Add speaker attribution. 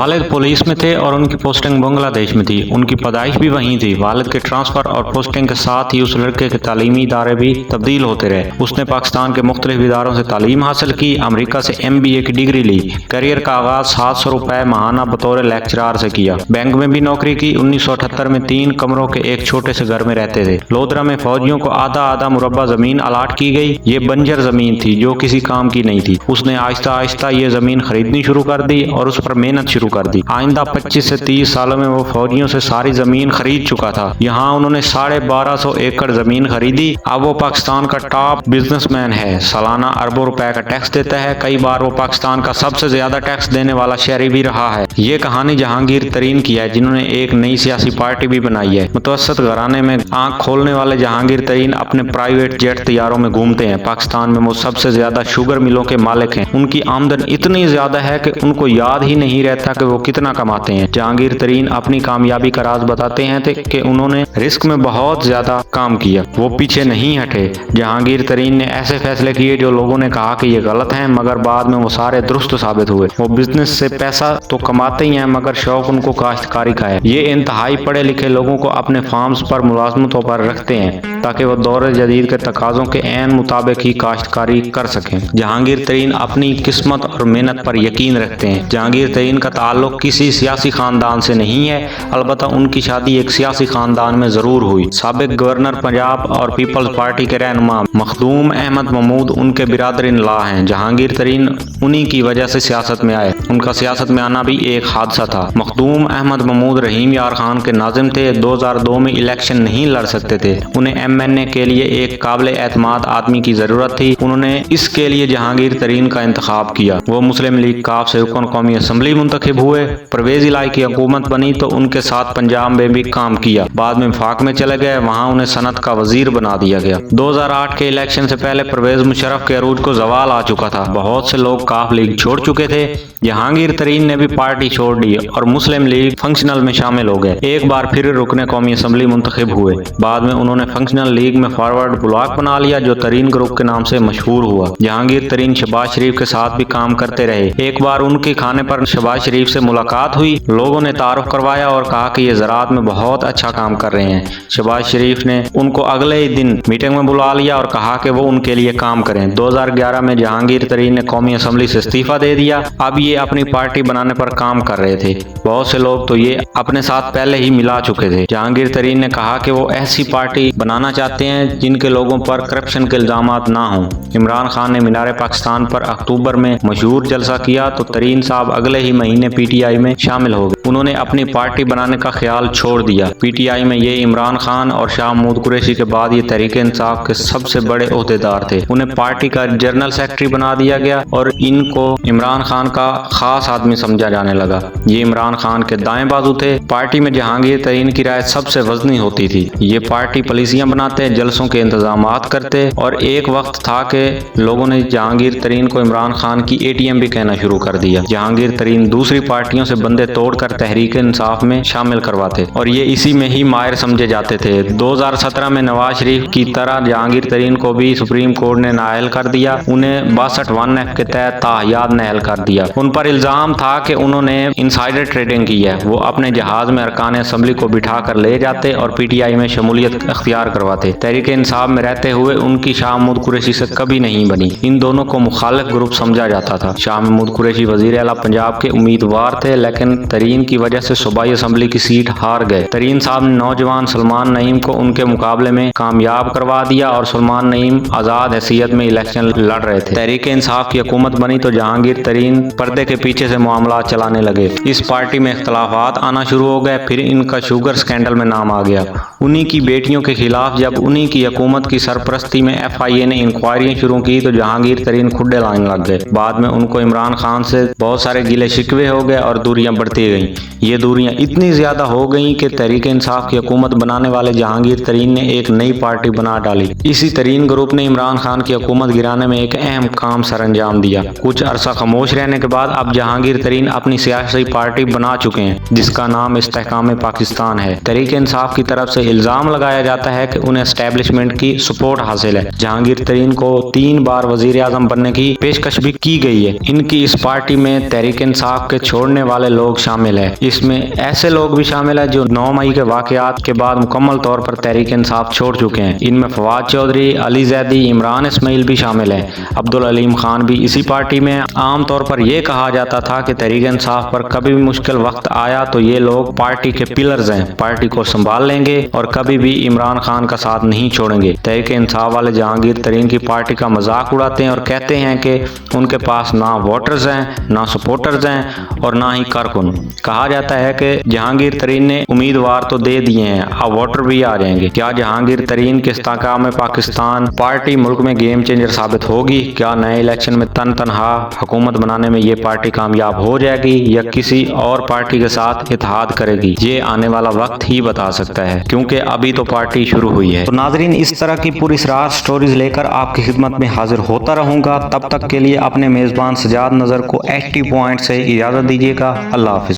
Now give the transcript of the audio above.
Speaker 1: वालिद पुलिस में थे और उनकी पोस्टिंग बांग्लादेश में थी। उनकी पैदाइश भी वहीं थी। वालिद के ट्रांसफर और पोस्टिंग के साथ ही उस लड़के के तालीमी इदारे भी तब्दील होते रहे। उसने पाकिस्तान के मुख्तलिफ इदारों से तालीम हासिल की, अमेरिका से MBA की डिग्री ली। करियर का आगाज 700 रुपए माहाना बतौर लेक्चरार से किया। बैंक में भी नौकरी की। 1978 में 3 कमरों के एक छोटे से घर में रहते थे। लोधरा में फौजियों को आधा आधा मुरब्बा जमीन अलाट की गई। ये बंजर जमीन थी जो किसी काम की नहीं थी। उसने आहिस्ता आहिस्ता ये जमीन खरीदनी शुरू कर दी और उस पर मेहनत शुरू कर दी। आइंदा 25 से 30 सालों में वो फौजियों से सारी जमीन खरीद चुका था। यहाँ उन्होंने 1250 एकड़ जमीन खरीदी। अब वो पाकिस्तान का टॉप बिजनेसमैन है। सालाना अरबों रुपए का टैक्स देता है। कई बार वो पाकिस्तान का सबसे ज्यादा टैक्स देने वाला शहरी भी रहा है। ये कहानी जहांगीर तरीन की है, जिन्होंने एक नई सियासी पार्टी भी बनाई है। मुतवस्सित घराने में आंख खोलने वाले जहांगीर तरीन अपने प्राइवेट जेट तैयारों में घूमते हैं। पाकिस्तान में वो सबसे ज्यादा शुगर मिलों के मालिक हैं। उनकी आमदन इतनी ज्यादा है कि उनको याद ही नहीं रहता कि वो कितना कमाते हैं। जहांगीर तरीन अपनी कामयाबी का राज बताते हैं कि उन्होंने रिस्क में बहुत ज्यादा काम किया, वो पीछे नहीं हटे। जहांगीर तरीन ने ऐसे फैसले किए जो लोगों ने कहा कि ये गलत हैं, मगर बाद में वो सारे दुरुस्त साबित हुए। वो बिजनेस से पैसा तो कमाते ही हैं, मगर शौक उनको काश्तकारी का है। ये इंतहाई पढ़े लिखे लोगों को अपने फार्म्स पर मुलाजमतों पर रखते हैं ताकि वो दौर जदीद के तकाजों के ऐन मुताबिक ही काश्तकारी कर सकें। जहांगीर तरीन अपनी किस्मत और मेहनत पर यकीन रखते हैं। जहांगीर तरीन का ताल्लुक किसी सियासी खानदान से नहीं है, अलबत्ता उनकी शादी एक सियासी खानदान में जरूर हुई। साबिक गवर्नर पंजाब और पीपल्स पार्टी के रहनुमा मखदूम अहमद महमूद उनके बिरादर इन ला हैं। जहांगीर तरीन उन्हीं की वजह से सियासत में आए। उनका सियासत में आना भी एक हादसा था। मखदूम अहमद महमूद रहीम यार खान के नाजिम थे। 2002 में इलेक्शन नहीं लड़ सकते थे। उन्हें MNA के लिए एक काबिल एतमाद आदमी की जरूरत थी। उन्होंने इसके लिए जहांगीर तरीन का इंतखाब किया। वो मुस्लिम लीग काफ से रुकन कौमी असम्बली मुंतखब हुए। परवेज इलाही की हुकूमत बनी तो उनके साथ पंजाब में भी काम किया। बाद में वफाक में चले गए, वहाँ उन्हें सनत का वजीर बना दिया गया। 2008 के इलेक्शन से पहले परवेज मुशर्रफ के अरूज को जवाल आ चुका था। बहुत से लोग काफ लीग छोड़ चुके थे। जहांगीर तरीन ने भी पार्टी छोड़ दी और मुस्लिम लीग फंक्शनल में शामिल हो गए। एक बार फिर रुकने कौमी असम्बली मुंतखब हुए। बाद में उन्होंने फंक्शनल लीग में फॉरवर्ड ब्लॉक बना लिया जो तरीन ग्रुप के नाम से मशहूर हुआ। जहांगीर तरीन शहबाज शरीफ के साथ भी काम करते रहे। एक बार उनके खाने पर शहबाज शरीफ से मुलाकात हुई। लोगों ने तारुफ करवाया और कहा कि ये ज़राअत में बहुत अच्छा काम कर रहे हैं। शहबाज शरीफ ने उनको अगले ही दिन मीटिंग में बुला लिया और कहा कि वो उनके लिए काम करें। 2011 में जहांगीर तरीन ने कौमी असम्बली से इस्तीफा दे दिया। अब ये अपनी पार्टी बनाने पर काम कर रहे थे। बहुत से लोग तो ये अपने साथ पहले ही मिला चुके थे। जहांगीर तरीन ने कहा कि वो ऐसी पार्टी बनाना चाहते हैं जिनके लोगों पर करप्शन के इल्जामात ना हों। इमरान खान ने मीनार पाकिस्तान पर अक्टूबर में मशहूर जलसा किया तो तरीन साहब अगले ही महीने PTI में शामिल हो गए। उन्होंने अपनी पार्टी बनाने का ख्याल छोड़ दिया। PTI में ये इमरान खान और शाह महमूद कुरैशी के बाद ये तहरीक इंसाफ के सबसे बड़े ओहदेदार थे। उन्हें पार्टी का जनरल सेक्रेटरी बना दिया गया और इनको इमरान खान का खास आदमी समझा जाने लगा। ये इमरान खान के दाएं बाजू थे। पार्टी में जहांगीर तरीन की राय सबसे वजनी होती थी। ये पार्टी पॉलिसियां बनाते, जलसों के इंतजामात करते और एक वक्त था कि लोगों ने जहांगीर तरीन को इमरान खान की ATM भी कहना शुरू कर दिया। जहांगीर तरीन दूसरी पार्टियों से बंदे तोड़कर तहरीक इंसाफ में शामिल करवाते और ये इसी में ही माहिर समझे जाते थे। 2017 में नवाज शरीफ की तरह जहांगीर तरीन को भी सुप्रीम कोर्ट ने नाअहल कर दिया। उन्हें 62(1)(f) के तहत ताहयात नाअहल कर दिया। उन पर इल्जाम था कि उन्होंने इनसाइडर ट्रेडिंग की है। वो अपने जहाज में अरकान असम्बली को बिठा कर ले जाते और PTI में शमूलियत अख्तियार करवाते। तहरीक इंसाफ में रहते हुए उनकी शाह महमूद कुरैशी से कभी नहीं बनी। इन दोनों को मुखालिफ ग्रुप समझा जाता था। शाह महमूद कुरैशी वजीर आला पंजाब के उम्मीदवार थे, लेकिन तरीन की वजह से सूबाई असम्बली की सीट हार गए। तरीन साहब ने नौजवान सलमान नईम को उनके मुकाबले में कामयाब करवा दिया और सलमान नईम आजाद हैसियत में इलेक्शन लड़ रहे थे। तहरीक इंसाफ की हुकूमत बनी तो जहांगीर तरीन पर्दे के पीछे से मामला चलाने लगे। इस पार्टी में इख्तलाफात आना शुरू हो गए। फिर इनका शुगर स्कैंडल में नाम आ गया। उन्हीं की बेटियों के खिलाफ जब उन्हीं की हुकूमत की सरपरस्ती में FIA ने इंक्वायरियां शुरू की तो जहांगीर तरीन खुड्डे लाने लग गए। बाद में उनको इमरान खान से बहुत सारे गिले शिकवे हो गए और दूरियां बढ़ती गईं। ये दूरियां इतनी ज्यादा हो गईं कि तहरीक इंसाफ की हुकूमत बनाने वाले जहांगीर तरीन ने एक नई पार्टी बना डाली। इसी तरीन ग्रुप ने इमरान खान की हुकूमत गिराने में एक अहम काम सर अंजाम दिया। कुछ अरसा खामोश रहने के बाद अब जहांगीर तरीन अपनी सियासी पार्टी बना चुके हैं जिसका नाम इस्तेहकाम पाकिस्तान है। तहरीक इंसाफ की तरफ से इल्जाम लगाया जाता है कि उन्हें एस्टेब्लिशमेंट की सपोर्ट हासिल है। जहांगीर तरीन को 3 बार वजीर आजम बनने की पेशकश भी की गई है। इनकी इस पार्टी में तहरीक इंसाफ के چھوڑنے والے لوگ شامل ہیں۔ اس میں ایسے لوگ بھی شامل ہیں جو 9 مئی کے واقعات کے بعد مکمل طور پر تحریک انصاف چھوڑ چکے ہیں۔ ان میں فواد چودھری، علی زیدی، عمران اسماعیل بھی شامل ہیں۔ عبدالعلیم خان بھی اسی پارٹی میں۔ عام طور پر یہ کہا جاتا تھا کہ تحریک انصاف پر کبھی بھی مشکل وقت آیا تو یہ لوگ پارٹی کے پلرز ہیں، پارٹی کو سنبھال لیں گے اور کبھی بھی عمران خان کا ساتھ نہیں چھوڑیں گے۔ تحریک انصاف والے جہانگیر ترین کی پارٹی کا مذاق اڑاتے ہیں اور کہتے ہیں کہ ان کے پاس نہ ووٹرز ہیں، نہ سپورٹرز ہیں اور نہ ہی کارکن۔ کہا جاتا ہے کہ جہانگیر ترین نے امیدوار تو دے دیے ہیں، اب ووٹر بھی آ جائیں گے۔ کیا جہانگیر ترین کے استحکام پاکستان پارٹی ملک میں گیم چینجر ثابت ہوگی؟ کیا نئے الیکشن میں تنہا حکومت بنانے میں یہ پارٹی کامیاب ہو جائے گی یا کسی اور پارٹی کے ساتھ اتحاد کرے گی؟ یہ آنے والا وقت ہی بتا سکتا ہے، کیونکہ ابھی تو پارٹی شروع ہوئی ہے۔ تو ناظرین، اس طرح کی پوری اسرار سٹوریز لے کر آپ کی خدمت میں حاضر ہوتا رہوں گا۔ تب تک کے لیے اپنے میزبان سجاد نظر کو 80 پوائنٹ سے اجازت دیجیے گا۔ اللہ حافظ۔